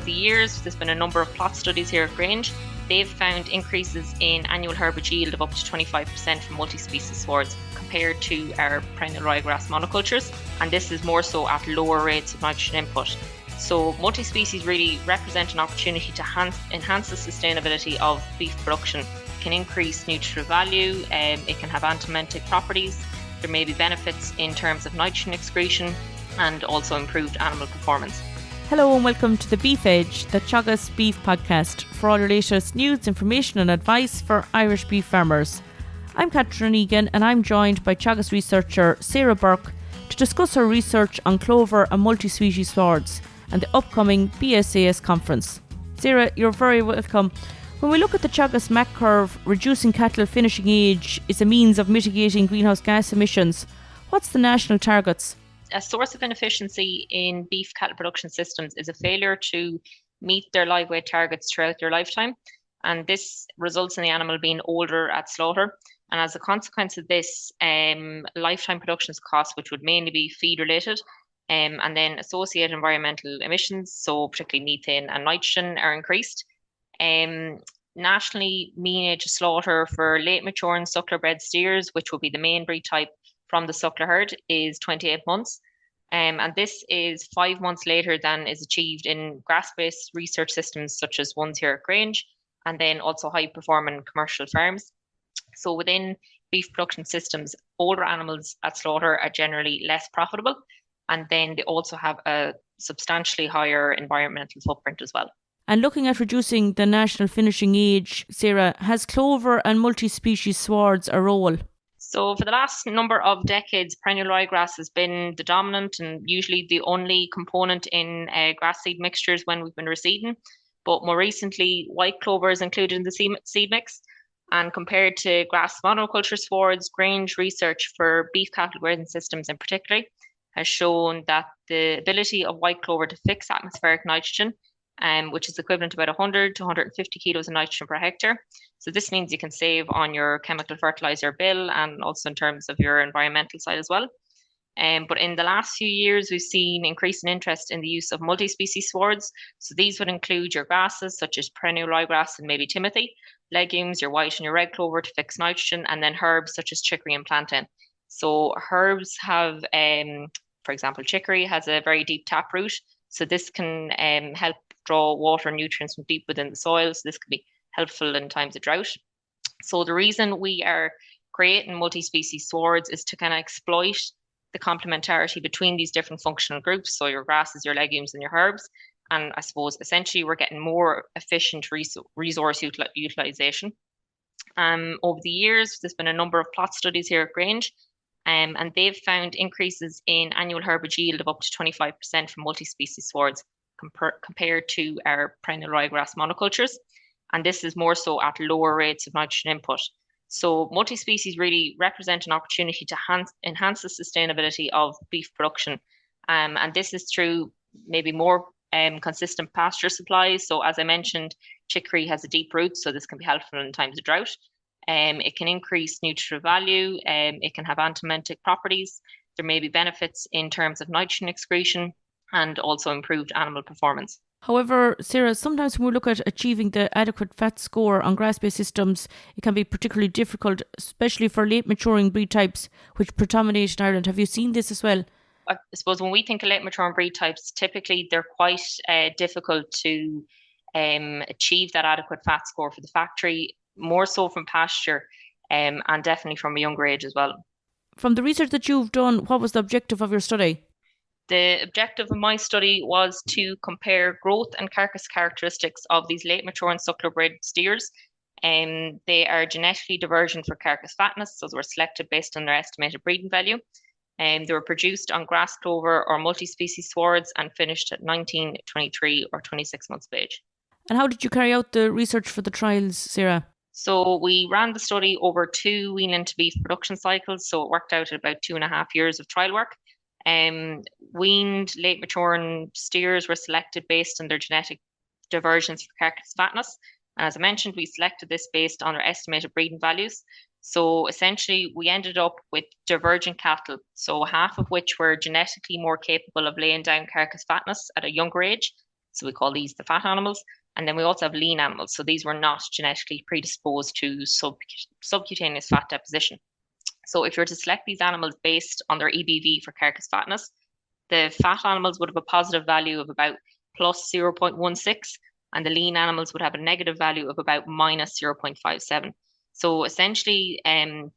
Over the years, there's been a number of plot studies here at Grange. They've found increases in annual herbage yield of up to 25% from multi-species swards compared to our perennial ryegrass monocultures, and this is more so at lower rates of nitrogen input. So multi-species really represent an opportunity to enhance the sustainability of beef production. It can increase nutritive value, it can have antiemetic properties, there may be benefits in terms of nitrogen excretion and also improved animal performance. Hello and welcome to the Beef Edge, the Teagasc Beef Podcast, for all your latest news, information and advice for Irish beef farmers. I'm Catherine Egan and I'm joined by Teagasc researcher Sarah Burke to discuss her research on clover and multi-species swards and the upcoming BSAS conference. Sarah, you're very welcome. When we look at the Teagasc MAC curve, reducing cattle finishing age is a means of mitigating greenhouse gas emissions. What's the national targets? A source of inefficiency in beef cattle production systems is a failure to meet their live weight targets throughout their lifetime. And this results in the animal being older at slaughter. And as a consequence of this, lifetime production costs, which would mainly be feed related, and then associated environmental emissions, so particularly methane and nitrogen, are increased. Nationally, mean age of slaughter for late maturing suckler-bred steers, which will be the main breed type from the suckler herd, is 28 months. And this is 5 months later than is achieved in grass-based research systems such as ones here at Grange, and then also high-performing commercial farms. So within beef production systems, older animals at slaughter are generally less profitable, and then they also have a substantially higher environmental footprint as well. And looking at reducing the national finishing age, Sarah, has clover and multi-species swards a role? So for the last number of decades, perennial ryegrass has been the dominant and usually the only component in grass seed mixtures when we've been reseeding. But more recently, white clover is included in the seed mix. And compared to grass monoculture swards, Grange research for beef cattle grazing systems in particular has shown that the ability of white clover to fix atmospheric nitrogen, which is equivalent to about 100 to 150 kilos of nitrogen per hectare. So this means you can save on your chemical fertilizer bill and also in terms of your environmental side as well. But in the last few years, we've seen increasing interest in the use of multi-species swards. So these would include your grasses such as perennial ryegrass and maybe timothy, legumes, your white and your red clover to fix nitrogen, and then herbs such as chicory and plantain. So herbs have, for example, chicory has a very deep taproot. So this can help draw water and nutrients from deep within the soil. So this can be helpful in times of drought. So the reason we are creating multi-species swards is to kind of exploit the complementarity between these different functional groups. So your grasses, your legumes and your herbs. And I suppose essentially we're getting more efficient resource utilization. Over the years, there's been a number of plot studies here at Grange, and they've found increases in annual herbage yield of up to 25% from multi-species swards compared to our perennial ryegrass monocultures. And this is more so at lower rates of nitrogen input. So multi-species really represent an opportunity to enhance the sustainability of beef production. And this is through maybe more consistent pasture supplies. So as I mentioned, chicory has a deep root, so this can be helpful in times of drought. It can increase nutritive value. It can have antiemetic properties. There may be benefits in terms of nitrogen excretion and also improved animal performance. However, Sarah, sometimes when we look at achieving the adequate fat score on grass-based systems, it can be particularly difficult, especially for late maturing breed types which predominate in Ireland. Have you seen this as well? I suppose when we think of late maturing breed types, typically they're quite difficult to achieve that adequate fat score for the factory, more so from pasture and definitely from a younger age as well. From the research that you've done, what was the objective of your study? The objective of my study was to compare growth and carcass characteristics of these late maturing suckler-bred steers. They are genetically divergent for carcass fatness, so they were selected based on their estimated breeding value. They were produced on grass clover or multi-species swards and finished at 19, 23 or 26 months of age. And how did you carry out the research for the trials, Sarah? So we ran the study over 2 weaning to beef production cycles, so it worked out at about 2.5 years of trial work. Weaned late maturing steers were selected based on their genetic divergence for carcass fatness. And as I mentioned, we selected this based on their estimated breeding values. So essentially, we ended up with divergent cattle, so half of which were genetically more capable of laying down carcass fatness at a younger age, So we call these the fat animals. And then we also have lean animals. So these were not genetically predisposed to subcutaneous fat deposition. So if you're to select these animals based on their EBV for carcass fatness, the fat animals would have a positive value of about plus 0.16, and the lean animals would have a negative value of about minus 0.57. So essentially,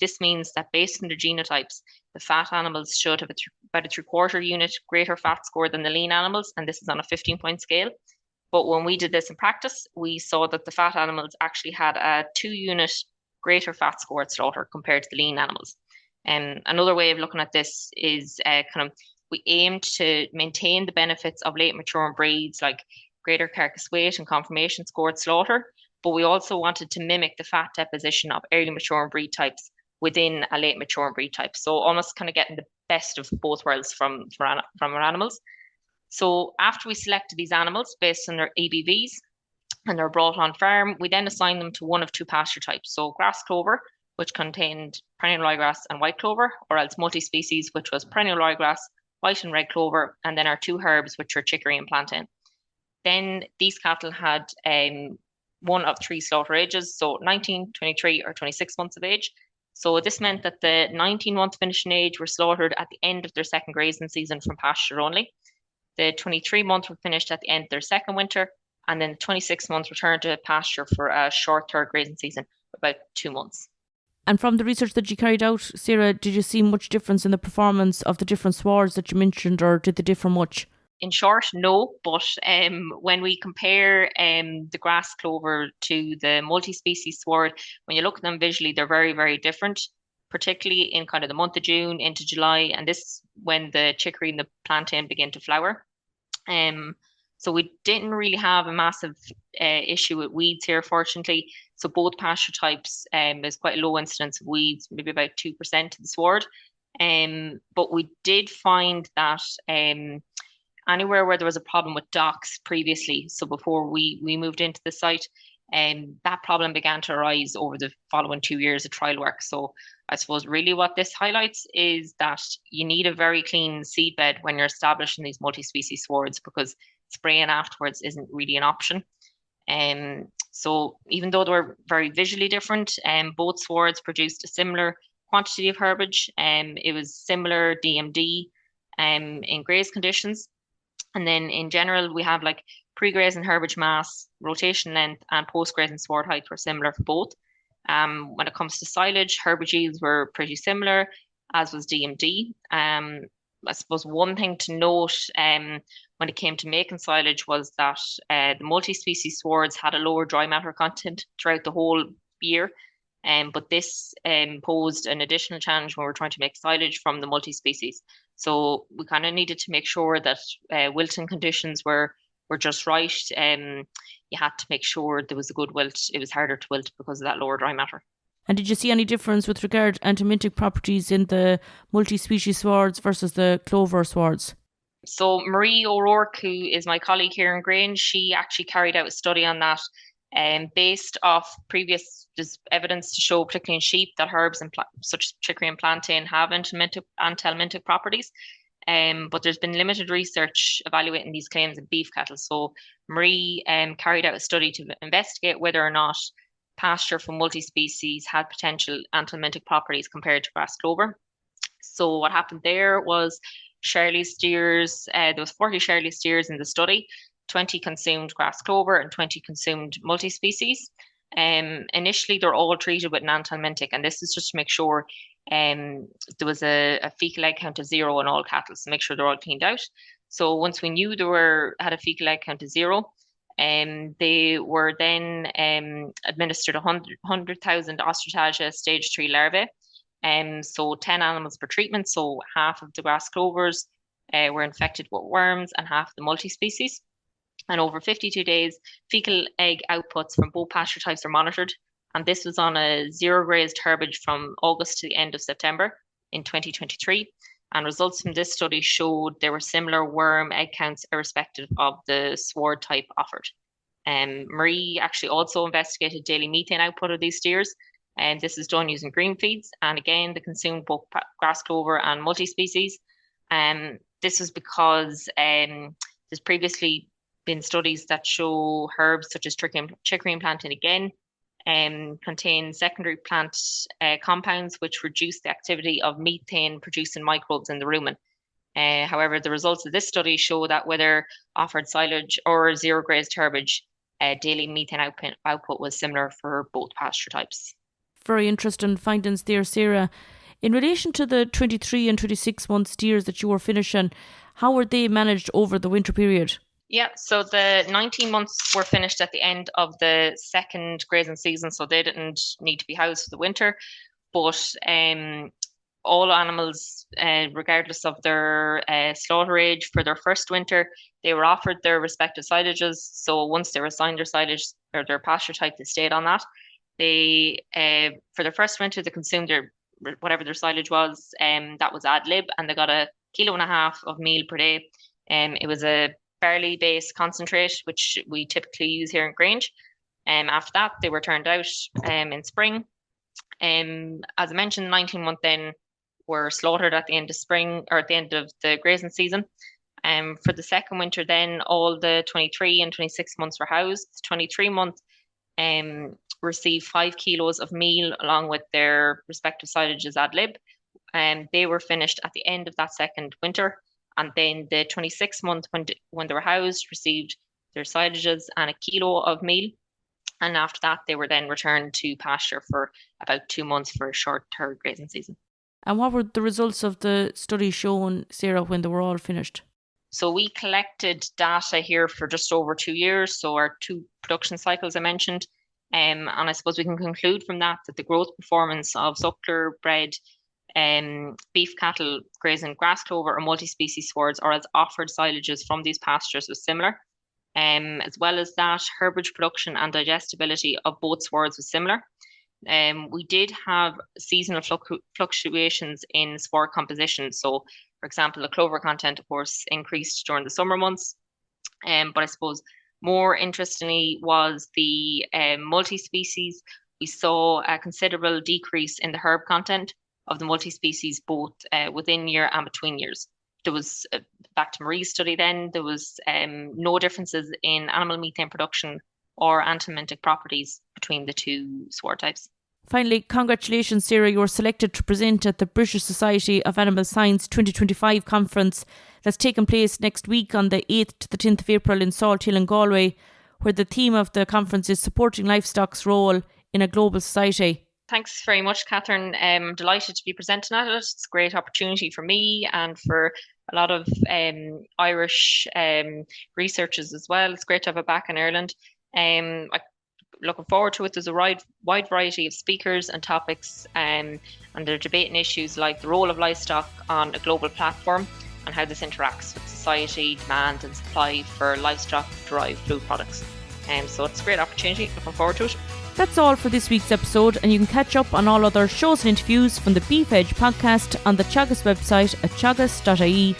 this means that based on the genotypes, the fat animals should have about a 3/4 unit greater fat score than the lean animals, and this is on a 15-point scale. But when we did this in practice, we saw that the fat animals actually had a 2-unit greater fat score at slaughter compared to the lean animals. And another way of looking at this is we aimed to maintain the benefits of late maturing breeds like greater carcass weight and conformation score at slaughter, but we also wanted to mimic the fat deposition of early maturing breed types within a late maturing breed type. So almost kind of getting the best of both worlds from our animals. So after we selected these animals based on their ABVs and they're brought on farm, we then assigned them to one of 2 pasture types. So grass clover, which contained perennial ryegrass and white clover, or else multi-species, which was perennial ryegrass, white and red clover, and then our 2 herbs, which are chicory and plantain. Then these cattle had one of 3 slaughter ages, so 19, 23, or 26 months of age. So this meant that the 19-month finishing age were slaughtered at the end of their second grazing season from pasture only. The 23-month were finished at the end of their second winter, and then the 26 months returned to pasture for a short third grazing season, about 2 months. And from the research that you carried out, Sarah, did you see much difference in the performance of the different swards that you mentioned, or did they differ much? In short, no, but when we compare the grass clover to the multi-species sward, when you look at them visually, they're very, very different, particularly in kind of the month of June into July, and this is when the chicory and the plantain begin to flower. So we didn't really have a massive issue with weeds here, fortunately. So both pasture types, there's quite a low incidence of weeds, maybe about 2% of the sward. But we did find that anywhere where there was a problem with docks previously, so before we moved into the site, that problem began to arise over the following 2 years of trial work. So I suppose really what this highlights is that you need a very clean seed bed when you're establishing these multi-species swards, because spraying afterwards isn't really an option. So even though they were very visually different, both swards produced a similar quantity of herbage. It was similar DMD in graze conditions. And then in general, we have like pre-grazing herbage mass, rotation length, and post-grazing sward height were similar for both. When it comes to silage, herbage yields were pretty similar, as was DMD. I suppose one thing to note when it came to making silage was that the multi-species swards had a lower dry matter content throughout the whole year. But this posed an additional challenge when we're trying to make silage from the multi-species. So we kind of needed to make sure that wilting conditions were just right. You had to make sure there was a good wilt. It was harder to wilt because of that lower dry matter. And did you see any difference with regard to anthelmintic properties in the multi-species swards versus the clover swards? So Marie O'Rourke, who is my colleague here in Grange, she actually carried out a study on that, based off previous evidence to show, particularly in sheep, that herbs and such as chicory and plantain have anthelmintic properties. But there's been limited research evaluating these claims in beef cattle. So Marie carried out a study to investigate whether or not pasture from multi-species had potential anthelmintic properties compared to grass clover. So what happened there was Shirley steers, there was 40 Shirley steers in the study, 20 consumed grass clover and 20 consumed multi-species. Initially, they're all treated with an anthelmintic, and this is just to make sure there was a fecal egg count of 0 in all cattle, so make sure they're all cleaned out. So once we knew had a fecal egg count of 0, they were then administered 100,000 Ostratagia stage 3 larvae. So 10 animals per treatment, so half of the grass clovers were infected with worms and half the multi-species. And over 52 days, fecal egg outputs from both pasture types were monitored. And this was on a 0 grazed herbage from August to the end of September in 2023. And results from this study showed there were similar worm egg counts irrespective of the sward type offered. Marie actually also investigated daily methane output of these steers, and this is done using green feeds. And again, they consumed both grass clover and multi-species. This was because there's previously been studies that show herbs such as chicory and plantain again contain secondary plant compounds which reduce the activity of methane producing microbes in the rumen. However, the results of this study show that whether offered silage or zero grazed herbage, daily methane output was similar for both pasture types. Very interesting findings there, Sarah. In relation to the 23 and 26 month steers that you were finishing, how were they managed over the winter period? Yeah, so the 19 months were finished at the end of the second grazing season, so they didn't need to be housed for the winter. But all animals, regardless of their slaughter age, for their first winter, they were offered their respective silages. So once they were assigned their silage or their pasture type, they stayed on that. They, for their first winter, they consumed whatever their silage was, that was ad lib, and they got 1.5 kilos of meal per day. It was a barley-based concentrate, which we typically use here in Grange. After that, they were turned out in spring. As I mentioned, 19-month then were slaughtered at the end of spring or at the end of the grazing season. For the second winter, then all the 23 and 26 months were housed. The 23-month received 5 kilos of meal along with their respective silages ad lib. They were finished at the end of that second winter. And then the 26 month when they were housed received their silages and 1 kilo of meal. And after that, they were then returned to pasture for about 2 months for a short third grazing season. And what were the results of the study shown, Sarah, when they were all finished? So we collected data here for just over 2 years. So our 2 production cycles I mentioned. And I suppose we can conclude from that the growth performance of suckler-bred beef cattle grazing grass clover or multi-species swards or as offered silages from these pastures was similar. As well as that, herbage production and digestibility of both swards was similar. We did have seasonal fluctuations in sward composition. So, for example, the clover content, of course, increased during the summer months. But I suppose more interestingly was the multi-species. We saw a considerable decrease in the herb content of the multi-species, both within year and between years. There was, back to Marie's study then, there was no differences in animal methane production or anthelmintic properties between the 2 sward types. Finally, congratulations, Sarah. You were selected to present at the British Society of Animal Science 2025 conference that's taking place next week on the 8th to the 10th of April in Salt Hill in Galway, where the theme of the conference is supporting livestock's role in a global society. Thanks very much, Catherine. I'm delighted to be presenting at it. It's a great opportunity for me and for a lot of Irish researchers as well. It's great to have it back in Ireland. I'm looking forward to it. There's a wide variety of speakers and topics, and they're debating issues like the role of livestock on a global platform and how this interacts with society, demand and supply for livestock-derived food products. So it's a great opportunity. Looking forward to it. That's all for this week's episode, and you can catch up on all other shows and interviews from the Beef Edge podcast on the Teagasc website at teagasc.ie,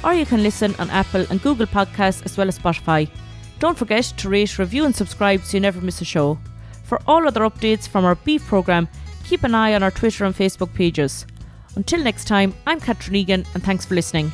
or you can listen on Apple and Google Podcasts as well as Spotify. Don't forget to rate, review and subscribe so you never miss a show. For all other updates from our beef programme, keep an eye on our Twitter and Facebook pages. Until next time, I'm Catherine Egan and thanks for listening.